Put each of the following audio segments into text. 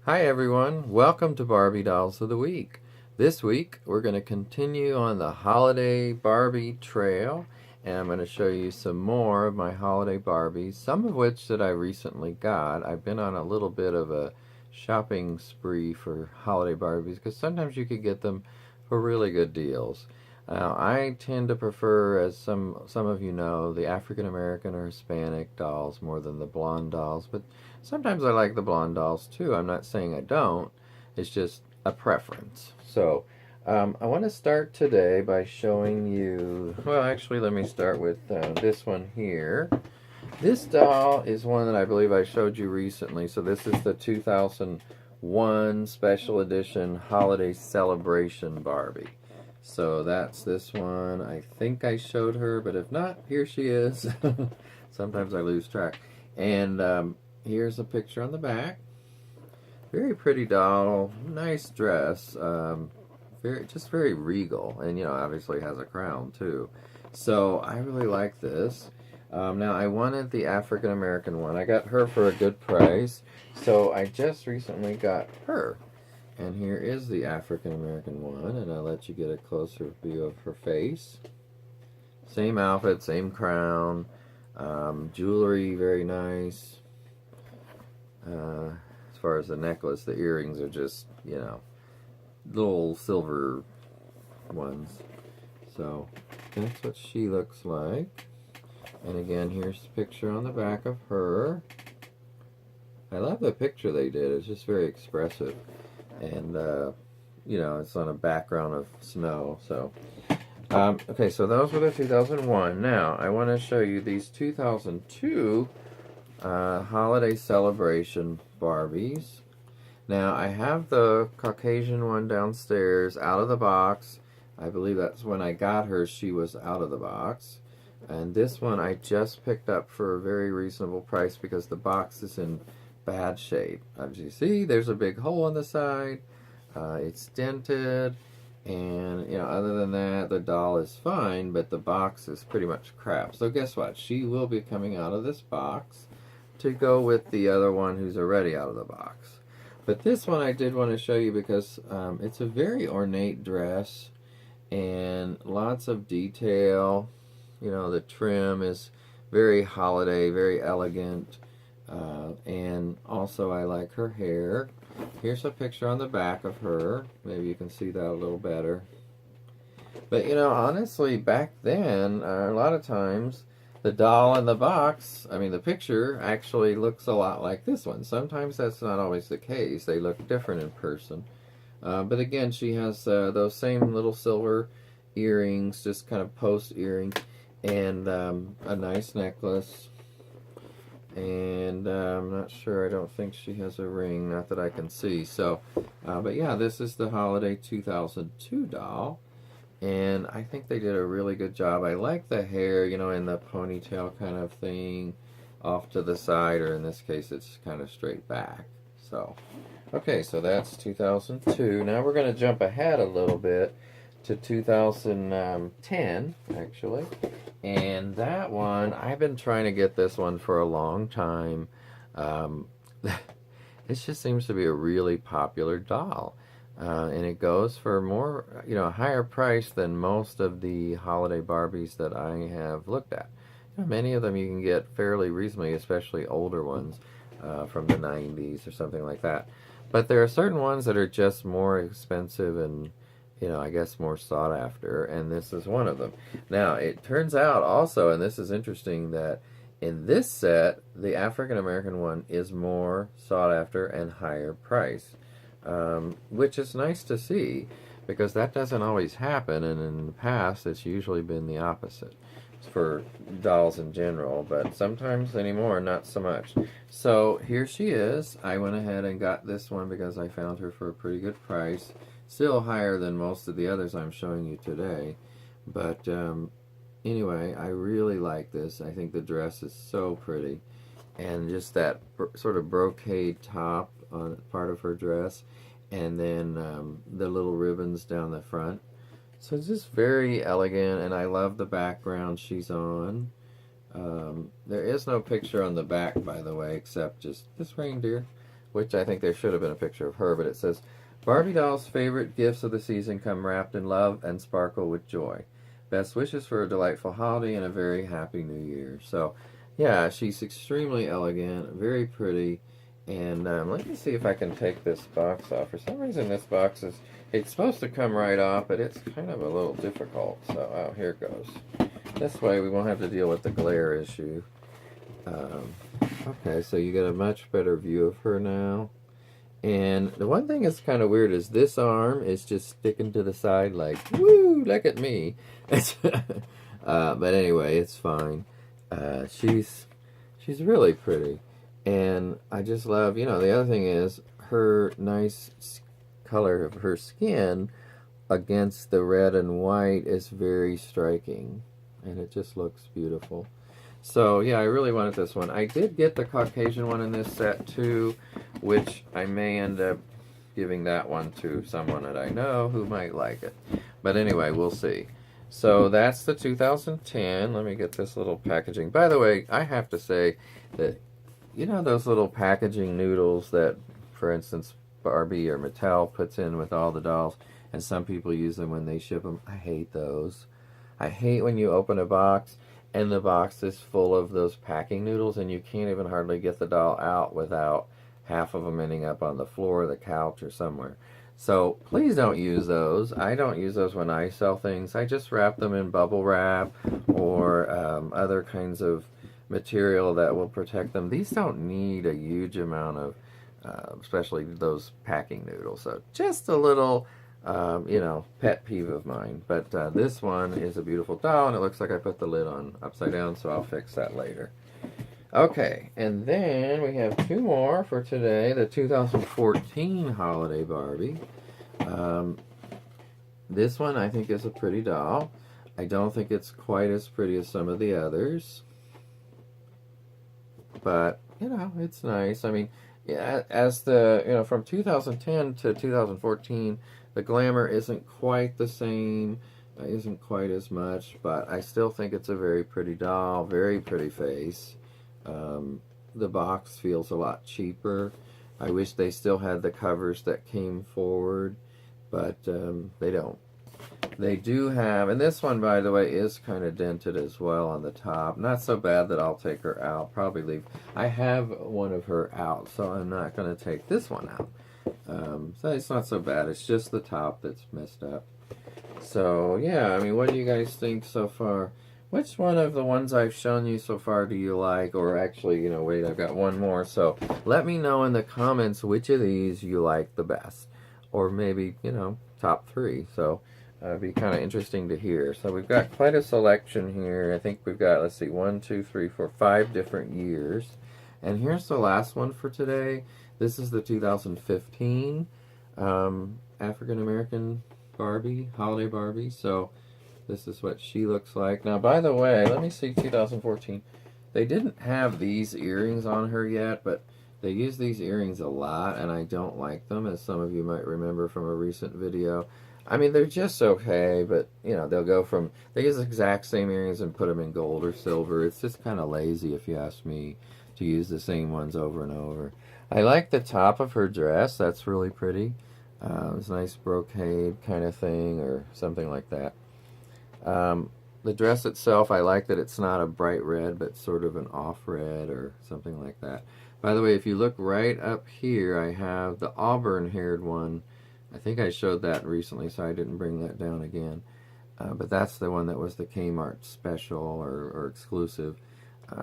Hi everyone, welcome to Barbie Dolls of the Week. This week we're going to continue on the holiday Barbie trail, and I'm going to show you some more of my holiday Barbies, some of which that I recently got. I've been on a little bit of a shopping spree for holiday Barbies because sometimes you could get them for really good deals. I tend to prefer, as some of you know, the African American or Hispanic dolls more than the blonde dolls, but sometimes I like the blonde dolls too. I'm not saying I don't. It's just a preference. So, I want to start today by showing you. Well, actually, let me start with this one here. This doll is one that I believe I showed you recently. So this is the 2001 Special Edition Holiday Celebration Barbie. So that's this one. I think I showed her, but if not, here she is. Sometimes I lose track. And here's a picture on the back. Very pretty doll, nice dress. Very regal, and obviously has a crown too. So I really like this. Now I wanted the African American one. I got her for a good price, so I just recently got her. And here is the African American one, and I'll let you get a closer view of her face. Same outfit, same crown, jewelry, very nice. As far as the necklace, the earrings are just, little silver ones. So that's what she looks like. And again, here's the picture on the back of her. I love the picture they did. It's just very expressive. And, it's on a background of snow. So, okay, so those were the 2001. Now, I want to show you these 2002 holiday celebration Barbies. Now, I have the Caucasian one downstairs out of the box. I believe that's when I got her, she was out of the box. And this one I just picked up for a very reasonable price because the box is in bad shape. As you see, there's a big hole in the side. It's dented. And, other than that, the doll is fine, but the box is pretty much crap. So guess what? She will be coming out of this box to go with the other one who's already out of the box. But this one I did want to show you because it's a very ornate dress and lots of detail. The trim is very holiday, very elegant. And also I like her hair. Here's a picture on the back of her. Maybe you can see that a little better. But honestly, back then, a lot of times, the doll in the box, the picture actually looks a lot like this one. Sometimes that's not always the case. They look different in person. But again, she has those same little silver earrings, just kind of post earring, and a nice necklace. And I'm not sure, I don't think she has a ring, not that I can see. So, but yeah, this is the Holiday 2002 doll. And I think they did a really good job. I like the hair, in the ponytail kind of thing off to the side, or in this case, it's kind of straight back. So, okay, so that's 2002. Now we're going to jump ahead a little bit to 2010, actually. And that one, I've been trying to get this one for a long time. It just seems to be a really popular doll. And it goes for more, a higher price than most of the holiday Barbies that I have looked at. Many of them you can get fairly reasonably, especially older ones from the 90s or something like that. But there are certain ones that are just more expensive and, I guess more sought after, and this is one of them. Now, it turns out also, and this is interesting, that in this set, the African American one is more sought after and higher price. Which is nice to see because that doesn't always happen, and in the past it's usually been the opposite for dolls in general, but sometimes anymore not so much. So here she is. I went ahead and got this one because I found her for a pretty good price, still higher than most of the others I'm showing you today, but anyway, I really like this. I think the dress is so pretty, and just that sort of brocade top on part of her dress, and then the little ribbons down the front. So it's just very elegant, and I love the background she's on. There is no picture on the back, by the way, except just this reindeer. which I think there should have been a picture of her, but it says, Barbie doll's favorite gifts of the season come wrapped in love and sparkle with joy. Best wishes for a delightful holiday and a very happy new year. So, yeah, she's extremely elegant, very pretty. And let me see if I can take this box off. For some reason, this box is, it's supposed to come right off, but it's kind of a little difficult. So, oh, here it goes. This way, we won't have to deal with the glare issue. Okay, so you get a much better view of her now. And the one thing that's kind of weird is this arm is just sticking to the side like, woo, look at me. But anyway, it's fine. She's really pretty. And I just love, you know, the other thing is her nice color of her skin against the red and white is very striking. And it just looks beautiful. So, yeah, I really wanted this one. I did get the Caucasian one in this set, too, which I may end up giving that one to someone that I know who might like it. But anyway, we'll see. So, that's the 2010. Let me get this little packaging. By the way, I have to say that, you know those little packaging noodles that, for instance, Barbie or Mattel puts in with all the dolls, and some people use them when they ship them? I hate those. I hate when you open a box and the box is full of those packing noodles and you can't even hardly get the doll out without half of them ending up on the floor, the couch, or somewhere. So please don't use those. I don't use those when I sell things. I just wrap them in bubble wrap or other kinds of material that will protect them. These don't need a huge amount of, especially those packing noodles. So just a little you know, pet peeve of mine. But this one is a beautiful doll, and it looks like I put the lid on upside down, so I'll fix that later. Okay, and then we have two more for today. The 2014 Holiday Barbie. This one I think is a pretty doll. I don't think it's quite as pretty as some of the others. But, you know, it's nice. I mean, yeah, as the, you know, from 2010 to 2014, the glamour isn't quite the same, isn't quite as much, but I still think it's a very pretty doll, very pretty face. The box feels a lot cheaper. I wish they still had the covers that came forward, but they don't. They do have, and this one, by the way, is kind of dented as well on the top. Not so bad that I'll take her out. Probably leave. I have one of her out, so I'm not going to take this one out. So it's not so bad. It's just the top that's messed up. So, yeah, I mean, what do you guys think so far? Which one of the ones I've shown you so far do you like? Or actually, you know, wait, I've got one more. So let me know in the comments which of these you like the best. Or maybe, you know, top three. So it'd be kind of interesting to hear. So we've got quite a selection here. I think we've got, let's see, 1, 2, 3, 4, 5 different years. And here's the last one for today. This is the 2015 African-American Barbie, Holiday Barbie. So this is what she looks like. Now, by the way, let me see 2014. They didn't have these earrings on her yet, but they use these earrings a lot, and I don't like them, as some of you might remember from a recent video. I mean, they're just okay, but, you know, they'll go from, they use the exact same earrings and put them in gold or silver. It's just kind of lazy, if you ask me, to use the same ones over and over. I like the top of her dress. That's really pretty. It's a nice brocade kind of thing or something like that. The dress itself, I like that it's not a bright red, but sort of an off red or something like that. By the way, if you look right up here, I have the auburn-haired one. I think I showed that recently, so I didn't bring that down again. But that's the one that was the Kmart special or exclusive.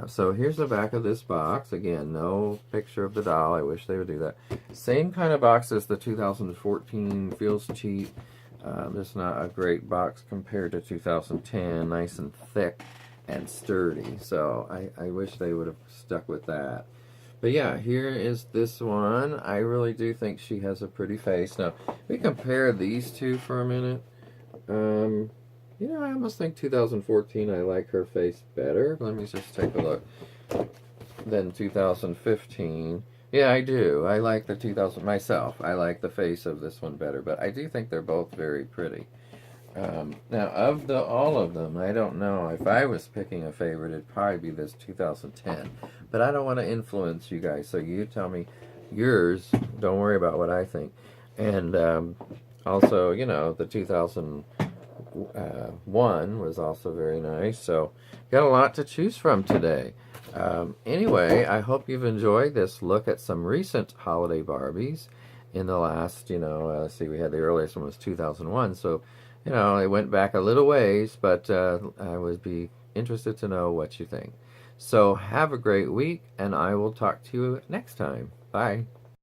So here's the back of this box. Again, no picture of the doll. I wish they would do that. Same kind of box as the 2014. Feels cheap. Just not a great box compared to 2010. Nice and thick and sturdy. So I wish they would have stuck with that. But yeah, here is this one. I really do think she has a pretty face. Now, we compare these two for a minute. You know, I almost think 2014, I like her face better. Let me just take a look. Than 2015. Yeah, I do. I like the 2000, myself. I like the face of this one better, but I do think they're both very pretty. Now, of all of them, I don't know. If I was picking a favorite, it'd probably be this 2010. But I don't want to influence you guys, so you tell me yours. Don't worry about what I think. And also, you know, the 2001 was also very nice. So, got a lot to choose from today. Anyway, I hope you've enjoyed this look at some recent holiday Barbies in the last, you know, let's see, we had the earliest one was 2001. So, you know, it went back a little ways, but I would be interested to know what you think. So have a great week, and I will talk to you next time. Bye.